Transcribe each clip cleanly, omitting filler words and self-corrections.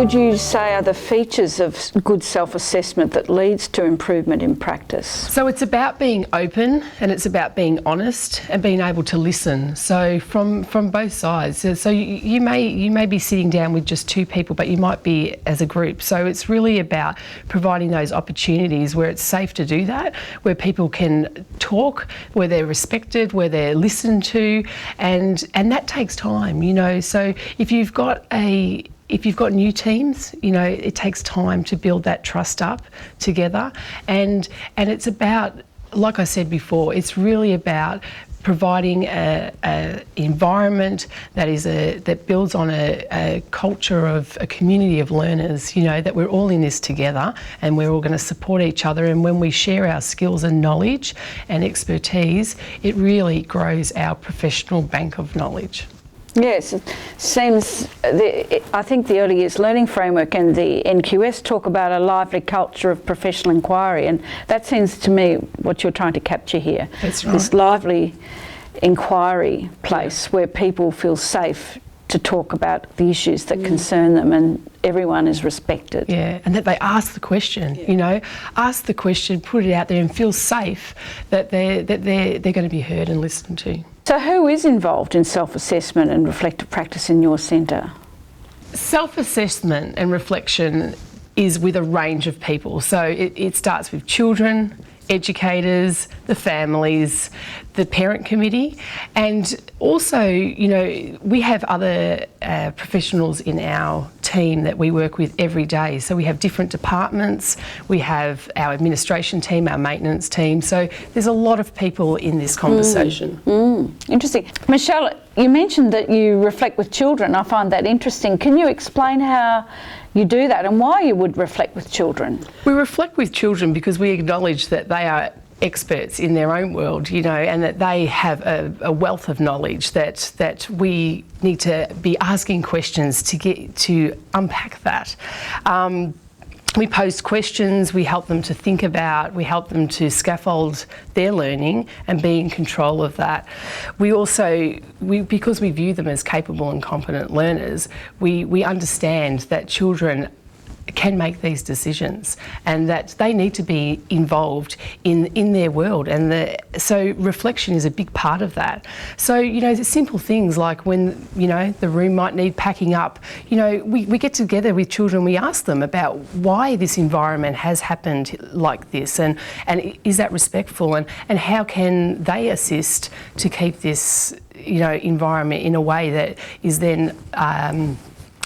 would you say are the features of good self-assessment that leads to improvement in practice? So it's about being open, and it's about being honest and being able to listen. So from both sides. So you may be sitting down with just two people, but you might be as a group. So it's really about providing those opportunities where it's safe to do that, where people can talk, where they're respected, where they're listened to, and that takes time, you know. So if you've got new teams, you know, it takes time to build that trust up together, and it's about, like I said before, it's really about providing a environment that builds on a culture of a community of learners, you know, that we're all in this together and we're all going to support each other, and when we share our skills and knowledge and expertise, it really grows our professional bank of knowledge. Yes, it seems, I think the Early Years Learning Framework and the NQS talk about a lively culture of professional inquiry, and that seems to me what you're trying to capture here. That's right. This lively inquiry place where people feel safe to talk about the issues that concern them and everyone is respected. Yeah, and that they ask the question, you know, ask the question, put it out there and feel safe that they're going to be heard and listened to. So who is involved in self-assessment and reflective practice in your centre? Self-assessment and reflection is with a range of people. So it starts with children, educators, the families, the parent committee, and also, you know, we have other professionals in our team that we work with every day. So we have different departments, we have our administration team, our maintenance team, so there's a lot of people in this conversation. Interesting. Michelle, you mentioned that you reflect with children. I find that interesting. Can you explain how you do that and why you would reflect with children? We reflect with children because we acknowledge that they are experts in their own world, you know, and that they have a wealth of knowledge that we need to be asking questions to unpack that. We pose questions, we help them to think about, we help them to scaffold their learning and be in control of that. We also, because we view them as capable and competent learners, we understand that children can make these decisions and that they need to be involved in their world, and so reflection is a big part of that. So, you know, the simple things like when, you know, the room might need packing up, you know, we get together with children, we ask them about why this environment has happened like this, and is that respectful, and how can they assist to keep this, you know, environment in a way that is then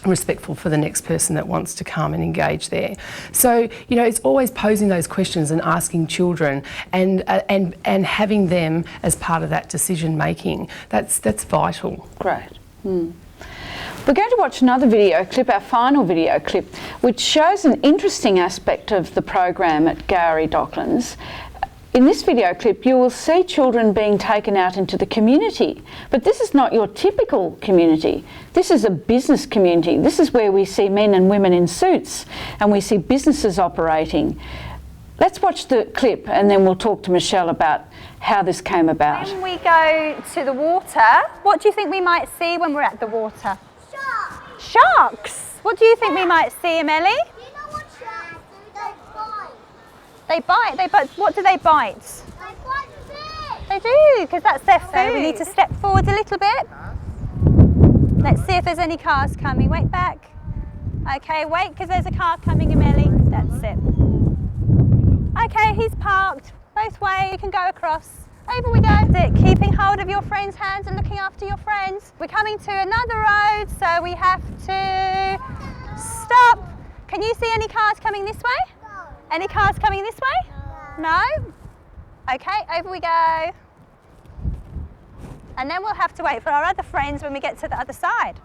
respectful for the next person that wants to come and engage there. So, you know, it's always posing those questions and asking children and having them as part of that decision making. That's vital. Great. We're going to watch another video clip, our final video clip, which shows an interesting aspect of the program at Gowrie Docklands. In this video clip, you will see children being taken out into the community, but this is not your typical community. This is a business community. This is where we see men and women in suits and we see businesses operating. Let's watch the clip and then we'll talk to Michelle about how this came about. When we go to the water, what do you think we might see when we're at the water? Sharks! Sharks! What do you think we might see, Amelie? Do you know what sharks do? They bite. What do they bite? They bite fish! They do, because that's their food. So we need to step forward a little bit. Let's see if there's any cars coming. Wait back. Okay, wait, because there's a car coming, Amelie. That's it. Okay, he's parked. Both ways, you can go across. Over we go. That's it. Keeping hold of your friend's hands and looking after your friends. We're coming to another road, so we have to stop. Can you see any cars coming this way? Any cars coming this way? No? Okay, over we go. And then we'll have to wait for our other friends when we get to the other side.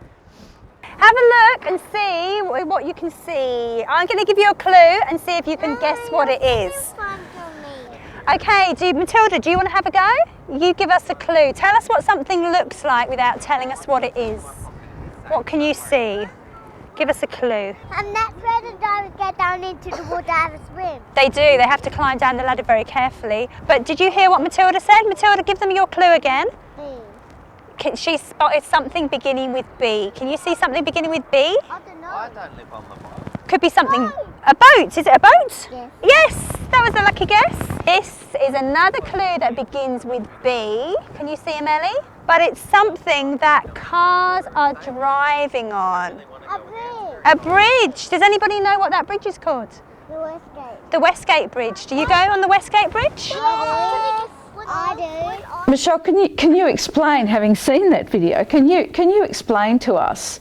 Have a look and see what you can see. I'm going to give you a clue and see if you can guess what it is. Okay, Matilda, do you want to have a go? You give us a clue. Tell us what something looks like without telling us what it is. What can you see? Give us a clue. And that's where the divers get down into the water to have a swim. They do. They have to climb down the ladder very carefully. But did you hear what Matilda said? Matilda, give them your clue again. She spotted something beginning with B. Can you see something beginning with B? I don't know. I don't live on the boat. Could be something. A boat. Is it a boat? Yes. Yes, that was a lucky guess. This is another clue that begins with B. Can you see, Ellie? But it's something that cars are driving on. A bridge. A bridge. Does anybody know what that bridge is called? The Westgate. The Westgate Bridge. Do you go on the Westgate Bridge? Yes, I do. Michelle, can you explain, having seen that video, can you explain to us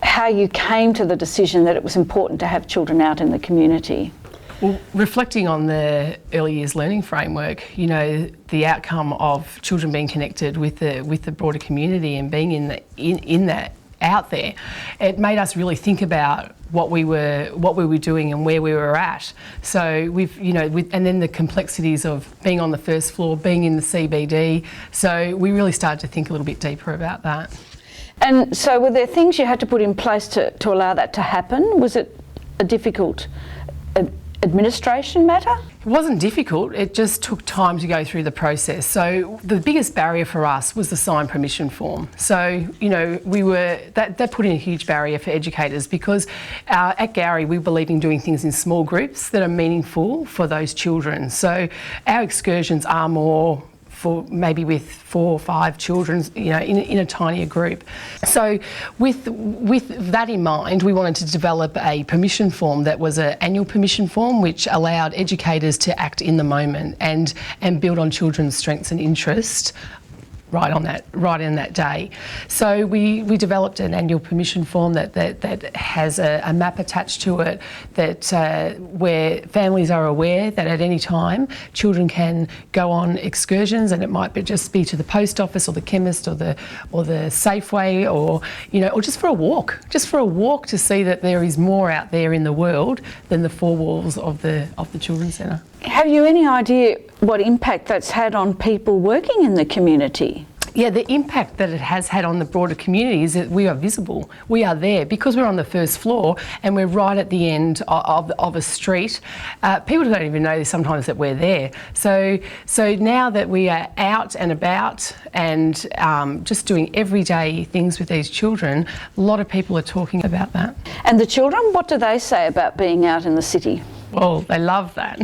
how you came to the decision that it was important to have children out in the community? Well, reflecting on the early years learning framework, you know, the outcome of children being connected with the broader community and being in that out there, it made us really think about what we were doing and where we were at. So we've, you know, and then the complexities of being on the first floor, being in the CBD. So we really started to think a little bit deeper about that. And so were there things you had to put in place to allow that to happen? Was it a difficult administration matter? It wasn't difficult, it just took time to go through the process. So the biggest barrier for us was the signed permission form. So, you know, that put in a huge barrier for educators because at Gowrie we believe in doing things in small groups that are meaningful for those children. So our excursions are more for maybe with 4 or 5 children, you know, in a tinier group. So with that in mind, we wanted to develop a permission form that was an annual permission form which allowed educators to act in the moment and build on children's strengths and interests right in that day. So we developed an annual permission form that has a map attached to it that where families are aware that at any time children can go on excursions, and it might just be to the post office or the chemist or the Safeway, or, you know, or just for a walk to see that there is more out there in the world than the 4 walls of the children's centre. Have you any idea what impact that's had on people working in the community? Yeah, the impact that it has had on the broader community is that we are visible. We are there because we're on the first floor and we're right at the end of a street. People don't even know sometimes that we're there. So now that we are out and about and just doing everyday things with these children, a lot of people are talking about that. And the children, what do they say about being out in the city? Well, they love that.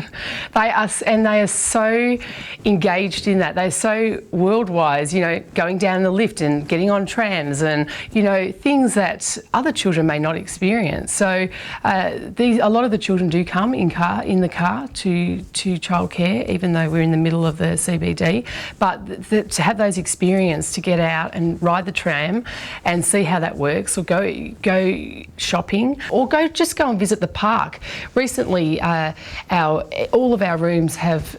They are so engaged in that. They're so world-wise, you know, going down the lift and getting on trams and, you know, things that other children may not experience. So a lot of the children do come in the car to childcare, even though we're in the middle of the CBD. But to have those experiences, to get out and ride the tram and see how that works, or go shopping, or just go and visit the park. Recently, all of our rooms have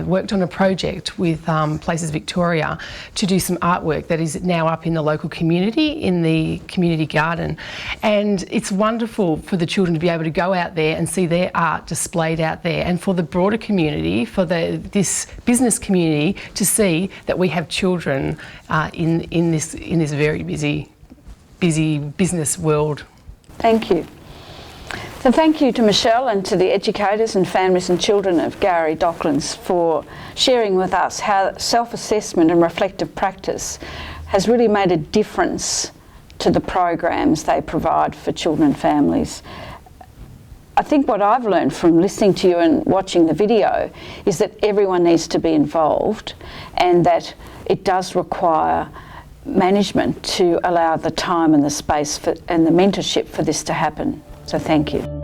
worked on a project with Places Victoria to do some artwork that is now up in the local community, in the community garden. And it's wonderful for the children to be able to go out there and see their art displayed out there, and for the broader community, for this business community, to see that we have children in this very busy business world. Thank you. So thank you to Michelle and to the educators and families and children of Gowrie Docklands for sharing with us how self-assessment and reflective practice has really made a difference to the programs they provide for children and families. I think what I've learned from listening to you and watching the video is that everyone needs to be involved, and that it does require management to allow the time and the space and the mentorship for this to happen. So thank you.